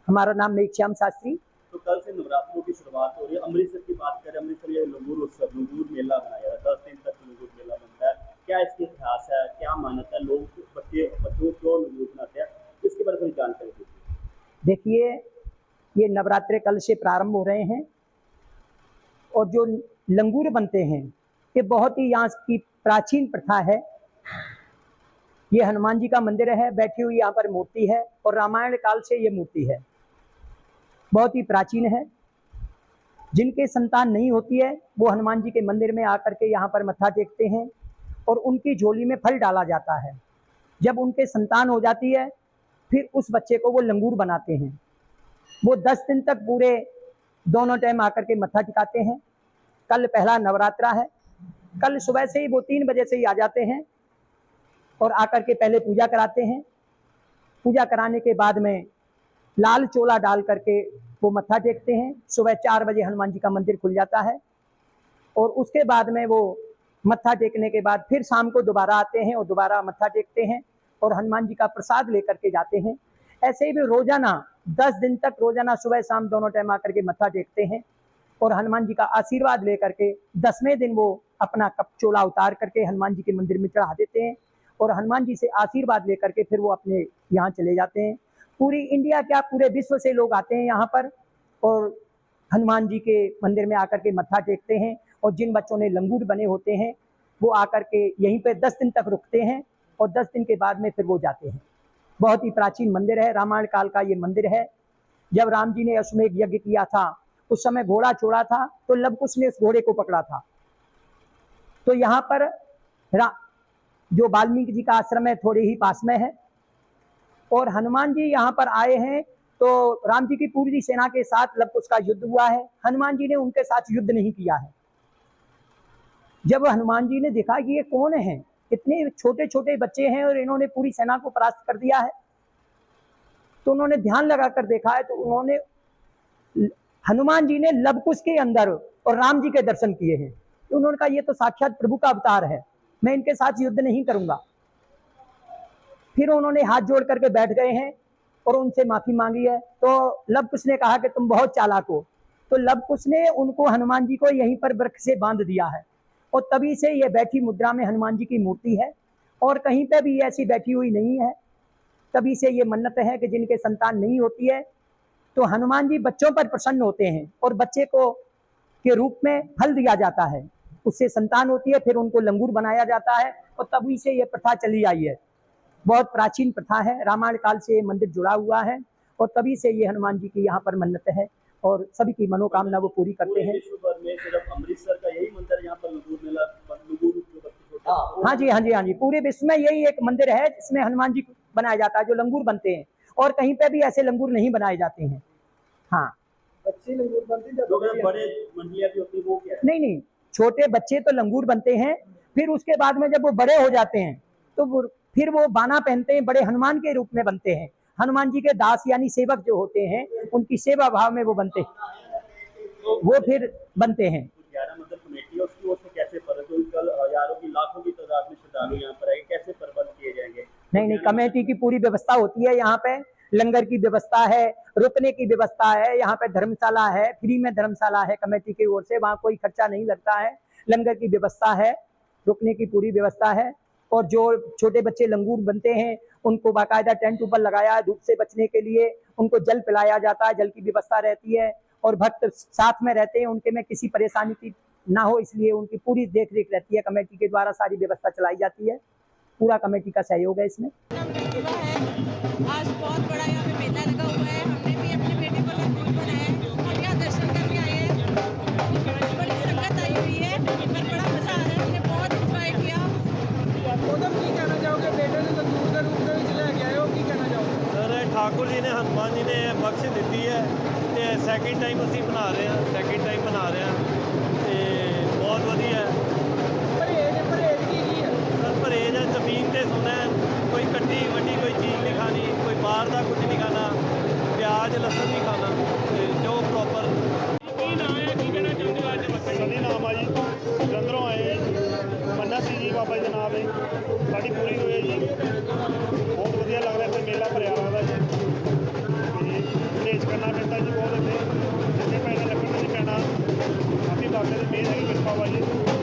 हमारा नाम मेघश्याम शास्त्री। तो कल से नवरात्रों की शुरुआत हो रही है। अमृतसर की बात करें, अमृतसर ये लंगूर उत्सव, लंगूर मेला मनाया जाता है। 10 दिन तक लंगूर मेला बनता है। क्या इसकी इतिहास है, क्या मान्यता है, लोग बच्चों क्यों लंगूर बनाते हैं, इसके बारे में जानकारी दीजिए। देखिए, ये नवरात्रे कल से प्रारंभ हो रहे हैं और जो लंगूर बनते हैं ये बहुत ही यहाँ की प्राचीन प्रथा है। ये हनुमान जी का मंदिर है, बैठी हुई यहाँ पर मूर्ति है और रामायण काल से ये मूर्ति है, बहुत ही प्राचीन है। जिनके संतान नहीं होती है वो हनुमान जी के मंदिर में आकर के यहाँ पर मत्था टेकते हैं और उनकी झोली में फल डाला जाता है। जब उनके संतान हो जाती है फिर उस बच्चे को वो लंगूर बनाते हैं। वो 10 दिन तक पूरे दोनों टाइम आकर के मत्था टिकाते हैं। कल पहला नवरात्रा है। कल सुबह से ही वो 3 बजे से ही आ जाते हैं और आकर के पहले पूजा कराते हैं। पूजा कराने के बाद में लाल चोला डाल करके वो मत्था टेकते हैं। सुबह 4 बजे हनुमान जी का मंदिर खुल जाता है और उसके बाद में वो मत्था टेकने के बाद फिर शाम को दोबारा आते हैं और दोबारा मत्था टेकते हैं और हनुमान जी का प्रसाद लेकर के जाते हैं। ऐसे ही भी रोजाना 10 दिन तक रोजाना सुबह शाम दोनों टाइम आकर के मत्था टेकते हैं और हनुमान जी का आशीर्वाद लेकर के 10वें दिन वो अपना कप चोला उतार करके हनुमान जी के मंदिर में चढ़ा देते हैं और हनुमान जी से आशीर्वाद लेकर के फिर वो अपने यहाँ चले जाते हैं। पूरी इंडिया क्या पूरे विश्व से लोग आते हैं यहाँ पर और हनुमान जी के मंदिर में आकर के मत्था टेकते हैं और जिन बच्चों ने लंगूर बने होते हैं वो आकर के यहीं पे 10 दिन तक रुकते हैं और 10 दिन के बाद में फिर वो जाते हैं। बहुत ही प्राचीन मंदिर है, रामायण काल का ये मंदिर है। जब राम जी ने अश्वमेध यज्ञ किया था उस समय घोड़ा छोड़ा था तो लव कुश ने उस घोड़े को पकड़ा था। तो यहाँ पर जो वाल्मीकि जी का आश्रम है थोड़े ही पास में है और हनुमान जी यहाँ पर आए हैं तो राम जी की पूरी सेना के साथ लव कुश का युद्ध हुआ है। हनुमान जी ने उनके साथ युद्ध नहीं किया है। जब हनुमान जी ने देखा कि ये कौन है, इतने छोटे छोटे बच्चे हैं और इन्होंने पूरी सेना को परास्त कर दिया है, तो उन्होंने ध्यान लगाकर देखा है तो उन्होंने हनुमान जी ने लव कुश के अंदर और राम जी के दर्शन किए हैं। तो उन्होंने कहा ये तो साक्षात प्रभु का अवतार है, मैं इनके साथ युद्ध नहीं करूंगा। फिर उन्होंने हाथ जोड़ करके बैठ गए हैं और उनसे माफी मांगी है। तो लव कुश ने कहा कि तुम बहुत चालाक हो। तो लव कुश ने उनको हनुमान जी को यहीं पर वृक्ष से बांध दिया है और तभी से ये बैठी मुद्रा में हनुमान जी की मूर्ति है और कहीं पे भी ऐसी बैठी हुई नहीं है। तभी से ये मन्नत है कि जिनके संतान नहीं होती है तो हनुमान जी बच्चों पर प्रसन्न होते हैं और बच्चे को के रूप में फल दिया जाता है, उससे संतान होती है, फिर उनको लंगूर बनाया जाता है और तभी से ये प्रथा चली आई है। बहुत प्राचीन प्रथा है, रामायण काल से ये मंदिर जुड़ा हुआ है और तभी से ये हनुमान जी की यहाँ पर मन्नत है और सभी की मनोकामना वो पूरी करते हैं। विश्व भर में सिर्फ अमृतसर का यही मंदिर यहाँ पर लंगूर मेला हाँ जी, पूरे विश्व में यही एक मंदिर है जिसमें हनुमान जी बनाया जाता है जो लंगूर बनते हैं और कहीं पे भी ऐसे लंगूर नहीं बनाए जाते हैं। हाँ, बच्चे लंगूर बनते हैं, बड़े मंडलियां भी होती है, वो क्या है? नहीं, छोटे बच्चे तो लंगूर बनते हैं, फिर उसके बाद में जब वो बड़े हो जाते हैं तो फिर वो बाना पहनते हैं, बड़े हनुमान के रूप में बनते हैं। हनुमान जी के दास यानी सेवक जो होते हैं उनकी सेवा भाव में वो बनते हैं, वो फिर बनते हैं। 11 मतलब कमेटी उसकी ओर से कैसे कल हजारों की लाखों की तादाद में श्रद्धालु यहाँ पर आएंगे, कैसे प्रबंध किए जाएंगे? नहीं, कमेटी की पूरी व्यवस्था होती है। यहाँ पे लंगर की व्यवस्था है, रुकने की व्यवस्था है, यहाँ पे धर्मशाला है, फ्री में धर्मशाला है कमेटी की ओर से, वहाँ कोई खर्चा नहीं लगता है। लंगर की व्यवस्था है, रुकने की पूरी व्यवस्था है और जो छोटे बच्चे लंगूर बनते हैं उनको बाकायदा टेंट ऊपर लगाया है धूप से बचने के लिए, उनको जल पिलाया जाता है, जल की व्यवस्था रहती है और भक्त साथ में रहते हैं, उनके में किसी परेशानी की ना हो इसलिए उनकी पूरी देख रेख रहती है। कमेटी के द्वारा सारी व्यवस्था चलाई जाती है, पूरा कमेटी का सहयोग है इसमें। आज बहुत बड़ा यहाँ पे मेला लगा हुआ है, हमने भी अपने बेटे को लंगूर बनाया है और यहाँ दर्शन करने आए हैं। बड़ी संगत आई हुई है पर बड़ा मजा आ रहा है, हमने बहुत इंजॉय किया। की कहना चाहोगे बेटे ने लंगूर के रूप में लेके आए हो, की कहना चाहोगे? सर ठाकुर जी ने हनुमान जी ने बख्श दी है तो सैकेंड टाइम असीं बना रहे हैं, बहुत वधिया है। परहेज की है सर परहेज है, जमीन से सोना है, कोई कट्टी वड्डी कोई चीज़ नहीं खानी, कोई बाहर का कुछ नहीं खाना, प्याज लसन नहीं खाना, जो प्रॉपर। सनी नाम आ जी, जलंधरों आए मन्ना सी जी बाबा जी नाम है, साड़ी पूरी हुई है जी, बहुत वधिया लग रहा है, मेला भरिया लगता जी। ਬਾਬੇ ਦੀ ਮਿਹਰ ਹੈ, ਕਿਰਪਾ ਵਾ ਜੀ।